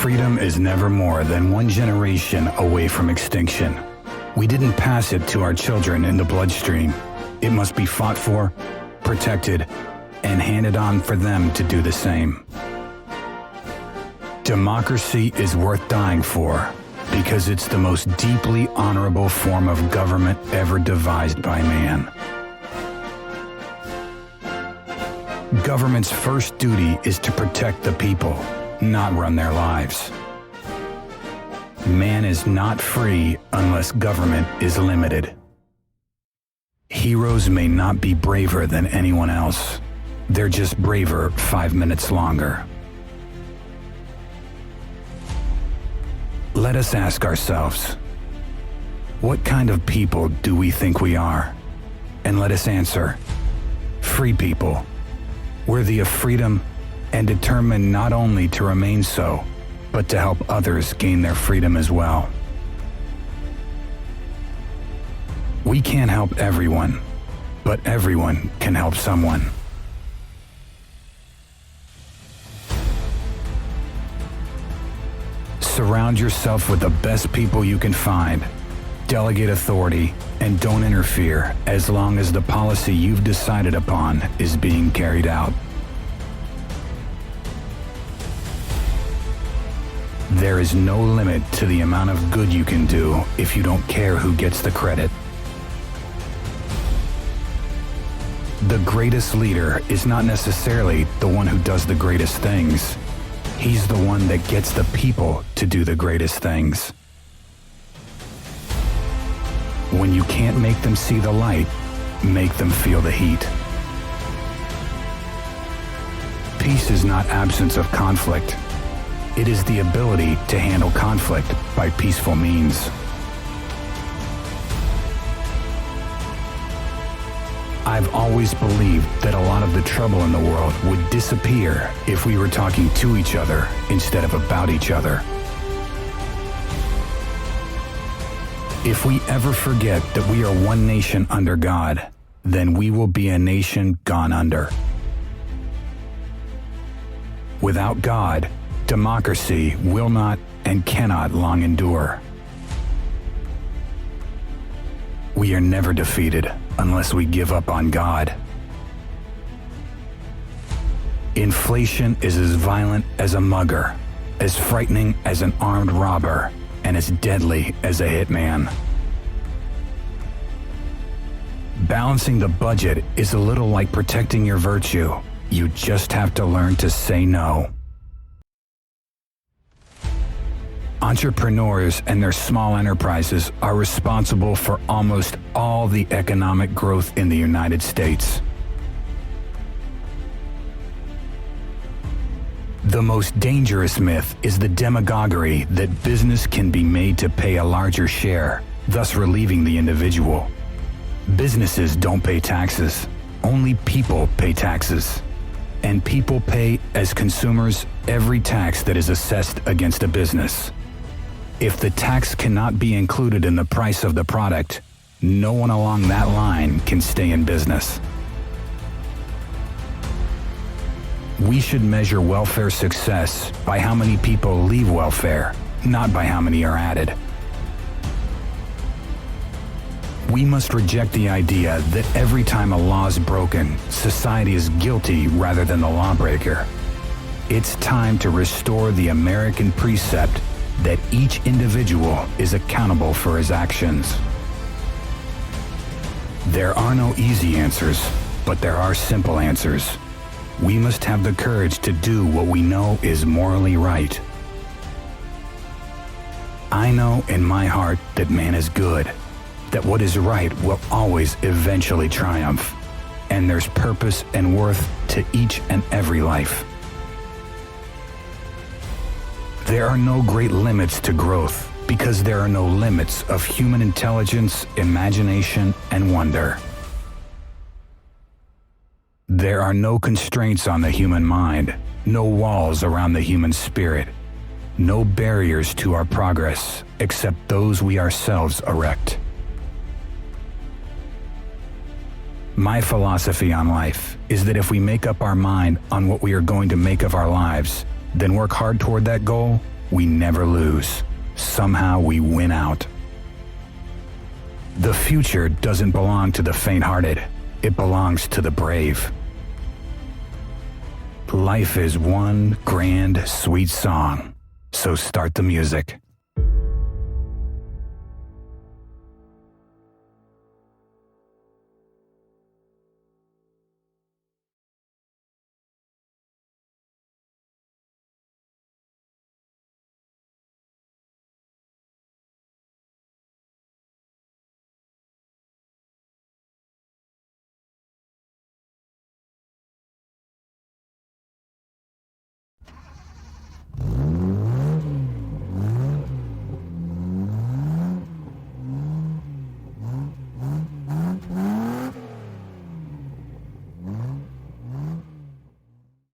Freedom is never more than one generation away from extinction. We didn't pass it to our children in the bloodstream. It must be fought for, protected, and handed on for them to do the same. Democracy is worth dying for because it's the most deeply honorable form of government ever devised by man. Government's first duty is to protect the people, not run their lives. Man is not free unless government is limited. Heroes may not be braver than anyone else. They're just braver 5 minutes longer. Let us ask ourselves, what kind of people do we think we are? And let us answer, free people, worthy of freedom and determined not only to remain so, but to help others gain their freedom as well. We can't help everyone, but everyone can help someone. Surround yourself with the best people you can find. Delegate authority and don't interfere as long as the policy you've decided upon is being carried out. There is no limit to the amount of good you can do if you don't care who gets the credit. The greatest leader is not necessarily the one who does the greatest things. He's the one that gets the people to do the greatest things. When you can't make them see the light, make them feel the heat. Peace is not absence of conflict. It is the ability to handle conflict by peaceful means. I've always believed that a lot of the trouble in the world would disappear if we were talking to each other instead of about each other. If we ever forget that we are one nation under God, then we will be a nation gone under. Without God, democracy will not and cannot long endure. We are never defeated unless we give up on God. Inflation is as violent as a mugger, as frightening as an armed robber, and as deadly as a hitman. Balancing the budget is a little like protecting your virtue. You just have to learn to say no. Entrepreneurs and their small enterprises are responsible for almost all the economic growth in the United States. The most dangerous myth is the demagoguery that business can be made to pay a larger share, thus relieving the individual. Businesses don't pay taxes. Only people pay taxes. And people pay, as consumers, every tax that is assessed against a business. If the tax cannot be included in the price of the product, no one along that line can stay in business. We should measure welfare success by how many people leave welfare, not by how many are added. We must reject the idea that every time a law is broken, society is guilty rather than the lawbreaker. It's time to restore the American precept that each individual is accountable for his actions. There are no easy answers, but there are simple answers. We must have the courage to do what we know is morally right. I know in my heart that man is good, that what is right will always eventually triumph, and there's purpose and worth to each and every life. There are no great limits to growth because there are no limits of human intelligence, imagination, and wonder. There are no constraints on the human mind, no walls around the human spirit, no barriers to our progress except those we ourselves erect. My philosophy on life is that if we make up our mind on what we are going to make of our lives, then work hard toward that goal, we never lose. Somehow we win out. The future doesn't belong to the faint-hearted. It belongs to the brave. Life is one grand, sweet song. So start the music.